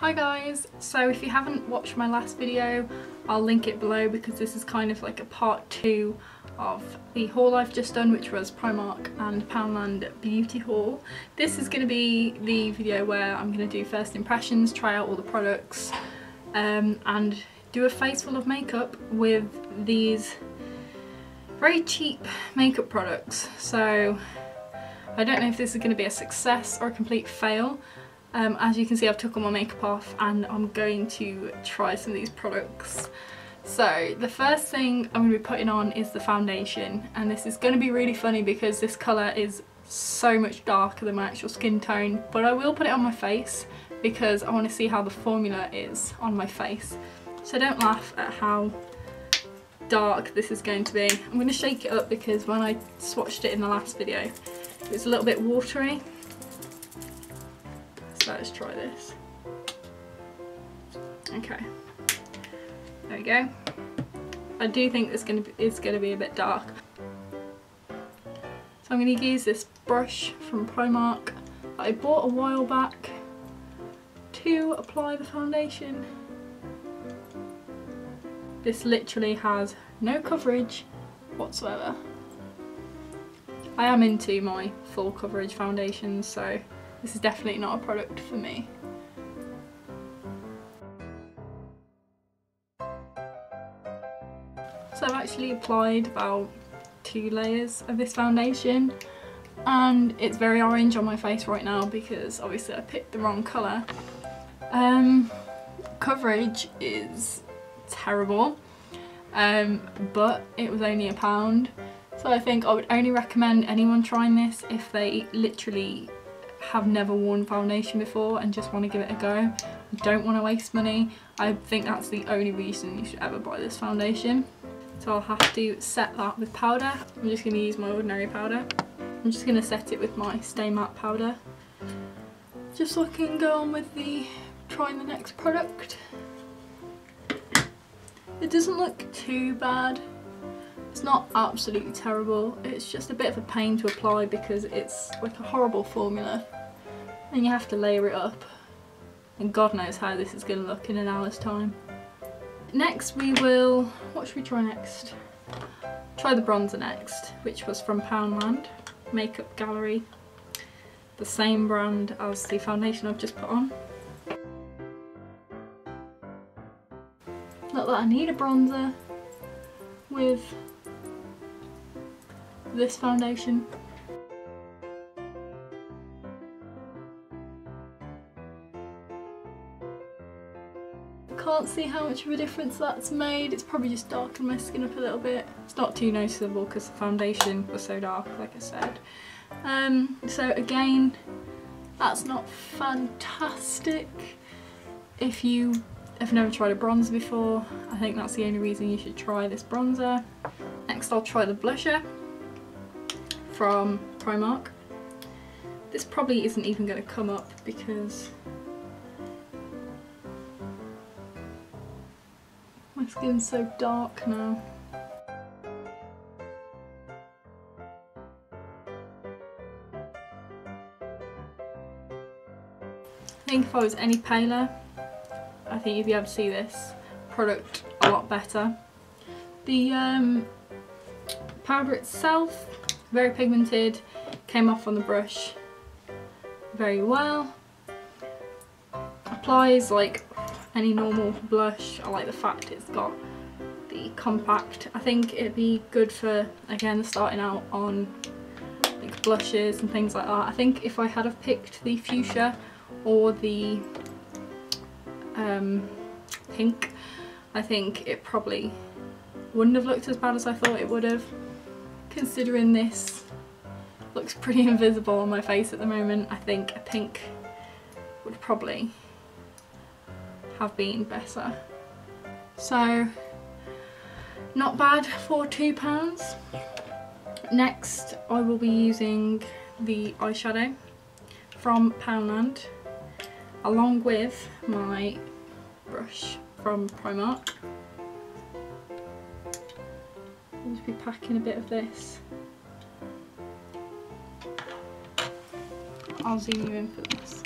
Hi guys, so if you haven't watched my last video, I'll link it below because this is kind of like a part 2 of the haul I've just done, which was Primark and Poundland beauty haul. This is going to be the video where I'm going to do first impressions, try out all the products and do a face full of makeup with these very cheap makeup products. So I don't know if this is going to be a success or a complete fail. As you can see, I've took all my makeup off and I'm going to try some of these products. So the first thing I'm going to be putting on is the foundation, and this is going to be really funny because this colour is so much darker than my actual skin tone, but I will put it on my face because I want to see how the formula is on my face. So don't laugh at how dark this is going to be. I'm going to shake it up because when I swatched it in the last video it was a little bit watery. So let's try this. Okay, there we go. I do think it's going to be a bit dark. So I'm going to use this brush from Primark that I bought a while back to apply the foundation. This literally has no coverage whatsoever. I am into my full coverage foundations, so this is definitely not a product for me. So I've actually applied about 2 layers of this foundation and it's very orange on my face right now because obviously I picked the wrong colour. Coverage is terrible, but it was only £1, so I think I would only recommend anyone trying this if they literally have never worn foundation before and just want to give it a go. Don't want to waste money. I think that's the only reason you should ever buy this foundation. So I'll have to set that with powder. I'm just going to use my ordinary powder. I'm just going to set it with my Stay Matte powder, just so I can go on with trying the next product. It doesn't look too bad. It's not absolutely terrible. It's just a bit of a pain to apply because it's like a horrible formula and you have to layer it up, and God knows how this is going to look in an hour's time. Next we will, what should we try next? Try the bronzer next, which was from Poundland Makeup Gallery, the same brand as the foundation I've just put on. Not that I need a bronzer with this foundation. Can't see how much of a difference that's made. It's probably just darkened my skin up a little bit. It's not too noticeable because the foundation was so dark, like I said. So again, that's not fantastic. If you have never tried a bronzer before, I think that's the only reason you should try this bronzer. Next I'll try the blusher from Primark. This probably isn't even going to come up because my skin's so dark now. I think if I was any paler, I think you'd be able to see this product a lot better. The powder itself, very pigmented, came off on the brush very well. Applies like any normal blush. I like the fact it's got the compact. I think it'd be good for, again, starting out on like blushes and things like that. I think if I had have picked the fuchsia or the pink, I think it probably wouldn't have looked as bad as I thought it would have, considering this looks pretty invisible on my face at the moment. I think a pink would probably have been better. So not bad for £2. Next I will be using the eyeshadow from Poundland along with my brush from Primark. I'll just be packing a bit of this. I'll zoom you in for this.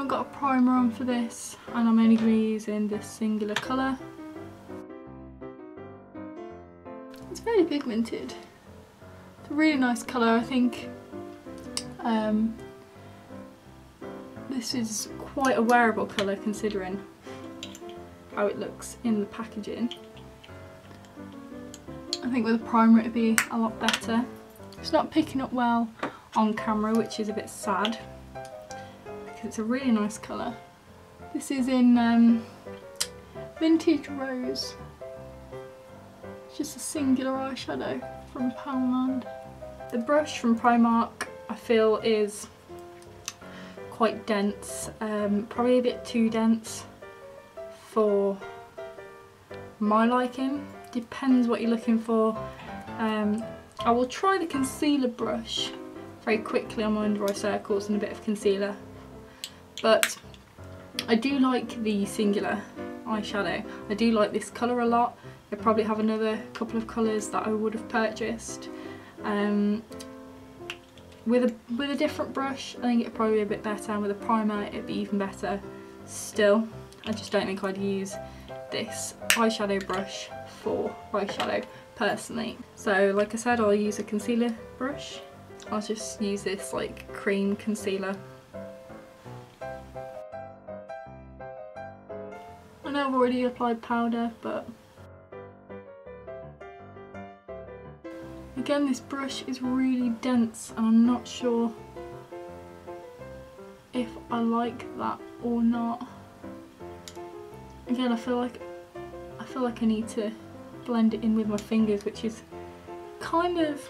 haven't got a primer on for this, and I'm only going to be using this singular colour. It's very pigmented. It's a really nice colour. I think this is quite a wearable colour considering how it looks in the packaging. I think with a primer it'd be a lot better. It's not picking up well on camera, which is a bit sad because it's a really nice colour. This is in Vintage Rose. It's just a singular eyeshadow from Poundland. The brush from Primark I feel is quite dense, probably a bit too dense for my liking. Depends what you're looking for. I will try the concealer brush very quickly on my under eye circles and a bit of concealer, but I do like the singular eyeshadow. I do like this colour a lot. I probably have another couple of colours that I would have purchased. With a different brush I think it'd probably be a bit better, and with a primer it'd be even better still. I just don't think I'd use this eyeshadow brush for eyeshadow personally. So like I said, I'll use a concealer brush. I'll just use this like cream concealer. I know I've already applied powder, but again this brush is really dense and I'm not sure if I like that or not. Again, I feel like I need to blend it in with my fingers, which is kind of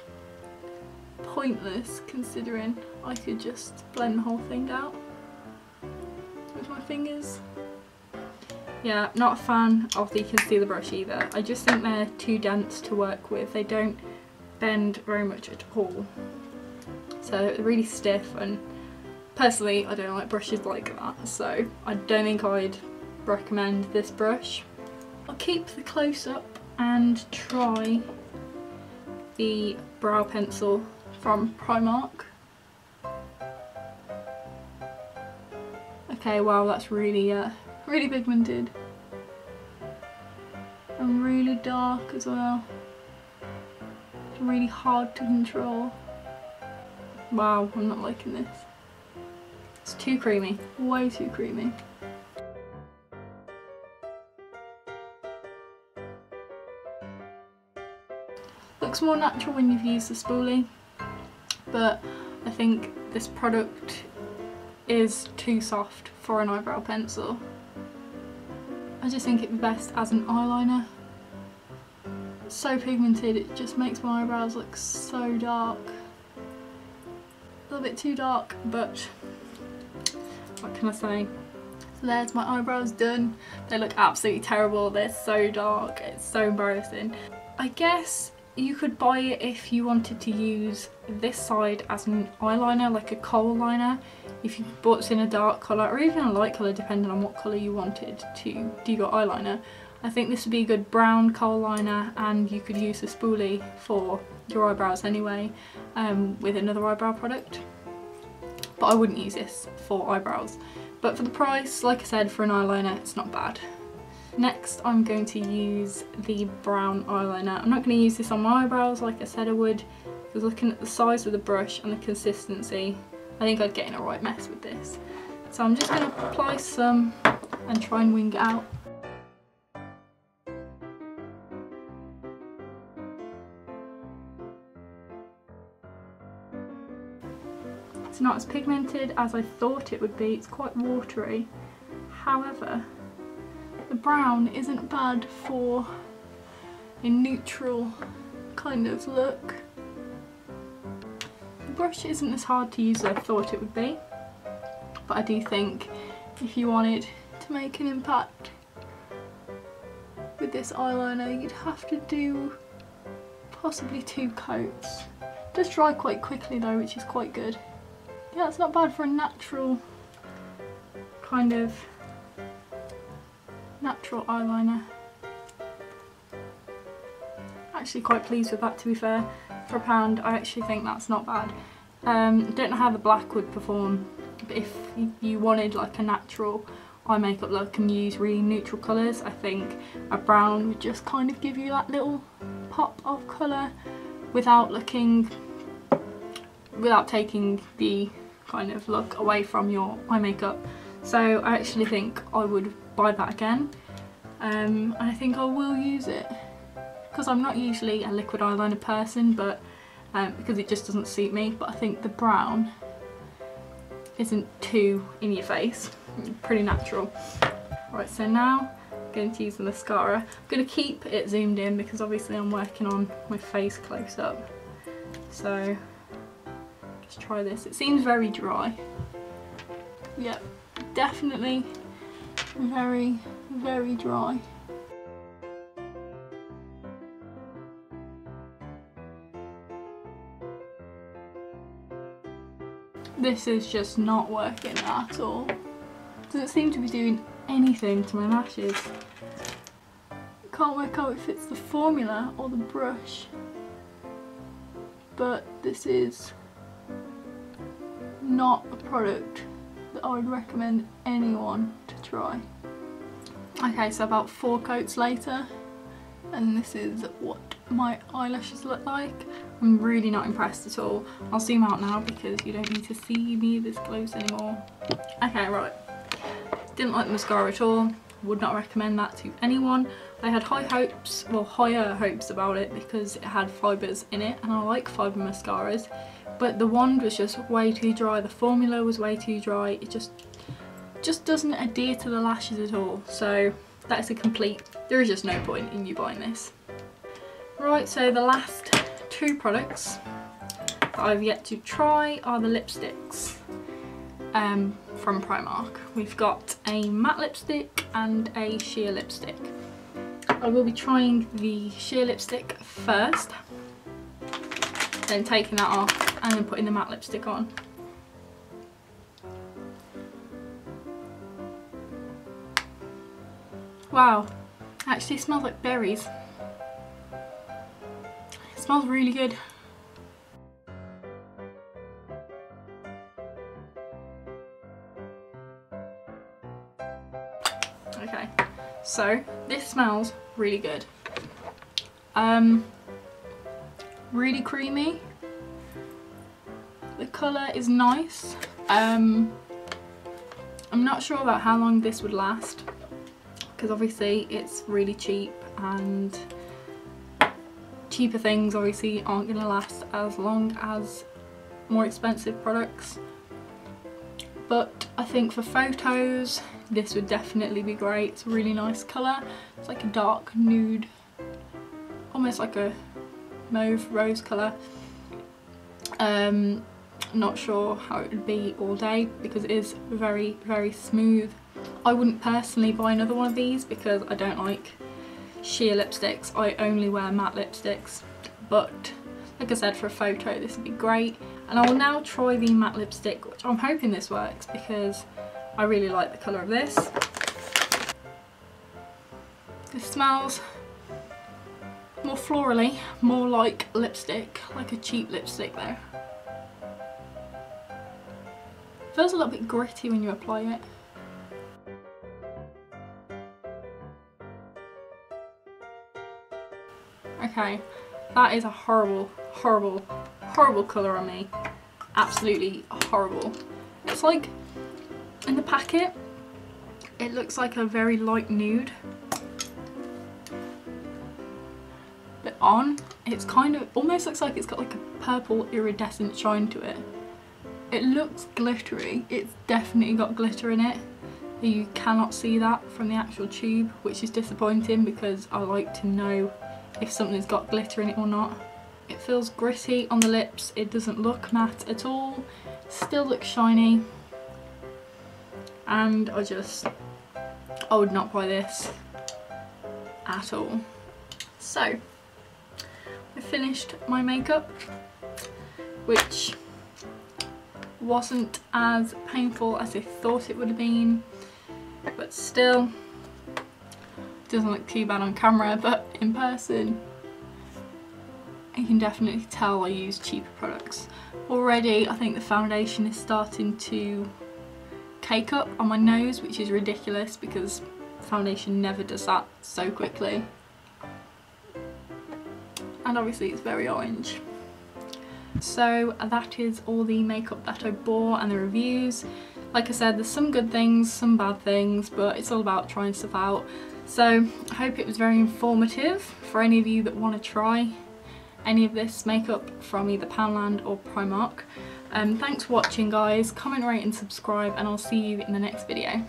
pointless considering I could just blend the whole thing out with my fingers. Yeah, not a fan of the concealer brush either. I just think they're too dense to work with. They don't bend very much at all. So they're really stiff, and personally I don't like brushes like that, so I don't think I'd recommend this brush. I'll keep the close up and try the brow pencil from Primark. Okay, wow, that's really really pigmented and really dark as well. It's really hard to control. Wow, I'm not liking this. It's too creamy, way too creamy. Looks more natural when you've used the spoolie, but I think this product is too soft for an eyebrow pencil. I just think it'd be best as an eyeliner. It's so pigmented, it just makes my eyebrows look so dark. A little bit too dark, but what can I say? So there's my eyebrows done. They look absolutely terrible, they're so dark, it's so embarrassing. I guess you could buy it if you wanted to use this side as an eyeliner, like a kohl liner, if you bought this in a dark colour or even a light colour depending on what colour you wanted to do your eyeliner. I think this would be a good brown kohl liner, and you could use the spoolie for your eyebrows anyway with another eyebrow product. But I wouldn't use this for eyebrows. But for the price, like I said, for an eyeliner it's not bad. Next I'm going to use the brown eyeliner. I'm not going to use this on my eyebrows like I said I would, because looking at the size of the brush and the consistency, I think I'd get in a right mess with this. So I'm just going to apply some and try and wing it out. It's not as pigmented as I thought it would be, it's quite watery. However, the brown isn't bad for a neutral kind of look. The brush isn't as hard to use as I thought it would be, but I do think if you wanted to make an impact with this eyeliner, you'd have to do possibly 2 coats. It does dry quite quickly though, which is quite good. Yeah, it's not bad for a natural kind of natural eyeliner. Actually quite pleased with that, to be fair. For £1, I actually think that's not bad. Don't know how the black would perform if you wanted like a natural eye makeup look and use really neutral colours, I think a brown would just kind of give you that little pop of colour without taking the kind of look away from your eye makeup. So I actually think I would buy that again, and I think I will use it because I'm not usually a liquid eyeliner person, but because it just doesn't suit me. But I think the brown isn't too in your face, pretty natural. Right, so now I'm going to use the mascara. I'm going to keep it zoomed in because obviously I'm working on my face close up. So let's try this. It seems very dry. Yep, definitely very, very dry. This is just not working at all. Doesn't seem to be doing anything to my lashes. Can't work out if it's the formula or the brush, but this is not a product that I would recommend anyone to try. Okay, so about 4 coats later, and this is what my eyelashes look like. I'm really not impressed at all. I'll zoom out now because you don't need to see me this close anymore. Okay, right. Didn't like the mascara at all. Would not recommend that to anyone. I had high hopes, well, higher hopes about it because it had fibres in it, and I like fibre mascaras, but the wand was just way too dry. The formula was way too dry. It just doesn't adhere to the lashes at all. So that is a complete, there is just no point in you buying this. Right, so the last 2 products that I've yet to try are the lipsticks from Primark. We've got a matte lipstick and a sheer lipstick. I will be trying the sheer lipstick first, then taking that off and then putting the matte lipstick on. Wow, actually it smells like berries. It smells really good. Okay, so this smells really good. Really creamy. The colour is nice. I'm not sure about how long this would last because obviously it's really cheap, and cheaper things obviously aren't going to last as long as more expensive products. But I think for photos this would definitely be great. It's a really nice colour. It's like a dark nude, almost like a mauve rose colour. Not sure how it would be all day because it is very, very smooth. I wouldn't personally buy another one of these because I don't like sheer lipsticks. I only wear matte lipsticks, but like I said, for a photo this would be great. And I will now try the matte lipstick, which I'm hoping this works because I really like the colour of this. This smells more florally, more like lipstick, like a cheap lipstick though. Feels a little bit gritty when you apply it. Okay, that is a horrible, horrible, horrible colour on me. Absolutely horrible. It's like, in the packet, it looks like a very light nude. But on, it's kind of, almost looks like it's got like a purple iridescent shine to it. It looks glittery. It's definitely got glitter in it. You cannot see that from the actual tube, which is disappointing because I like to know if something's got glitter in it or not. It feels gritty on the lips. It doesn't look matte at all. Still looks shiny. And I would not buy this at all. So, I finished my makeup, which wasn't as painful as I thought it would have been, but still doesn't look too bad on camera, but in person you can definitely tell I use cheaper products. Already I think the foundation is starting to cake-up on my nose, which is ridiculous because foundation never does that so quickly. And obviously it's very orange. So that is all the makeup that I bought and the reviews. Like I said, there's some good things, some bad things, but it's all about trying stuff out. So I hope it was very informative for any of you that want to try any of this makeup from either Poundland or Primark. Thanks for watching guys, comment, rate and subscribe, and I'll see you in the next video.